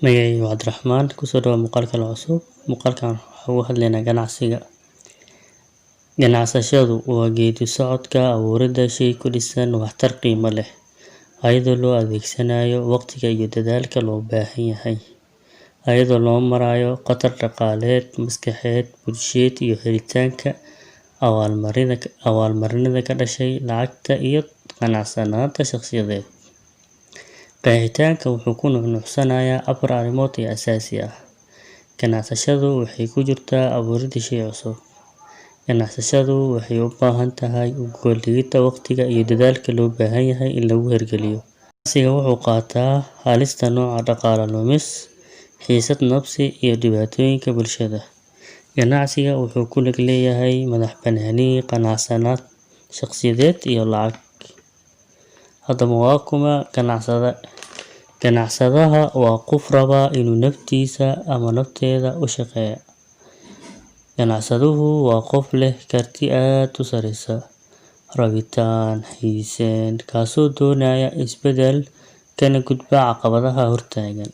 Magacayga waa Cabdiraxmaan, kusoo dhawaad muuqaalka la cusub. Muuqaalkan waxaan uga hadlaynaa ganacsiga. Ganacsashadu waa geedi socodka abuuridda shay ku dhisan waxtar qiimo leh, iyadoo loo adeegsanayo waqtiga iyo dadaalka loo baahan yahay, iyadoo loo marayo khatar dhaqaaleed, maskaxeed, bulsheed iyo helitaanka abaalmarinada ka dhashay lacagta iyo qanacsanaanta shakhsiyadeed. Qeexitaanka wuxuu ku nuuxnuuxsanayaa 4 arrimood oo aasaasi ah. Ganacsashadu waxay ku jirtaa abuuridda shay cusub. Ganacsashadu waxay u baahan tahay u go'aansashada waqtiga iyo dadaalka loo baahan yahay in lagu hirgeliyo. Ganacsiga wuxuu qaataa halista nooca dhaqaale lumis, xiisad nafsi iyo dhibaatooyinka bulshada. Ganacsiga wuxuu ku lug leeyahay madax-bannaani, qanacsanaad shakhsiyadeed iyo lacag. Haddaba waa kuma ganacsade? Ganacsadaha waa qof raba inuu naftiisa ama nafteeda u shaqeeyo. Ganacsaduhu waa qof leh karti aad u sareysa, rabitaan, xiiseen, kaasoo doonaya isbeddel kana gudba caqabadaha hortaagan.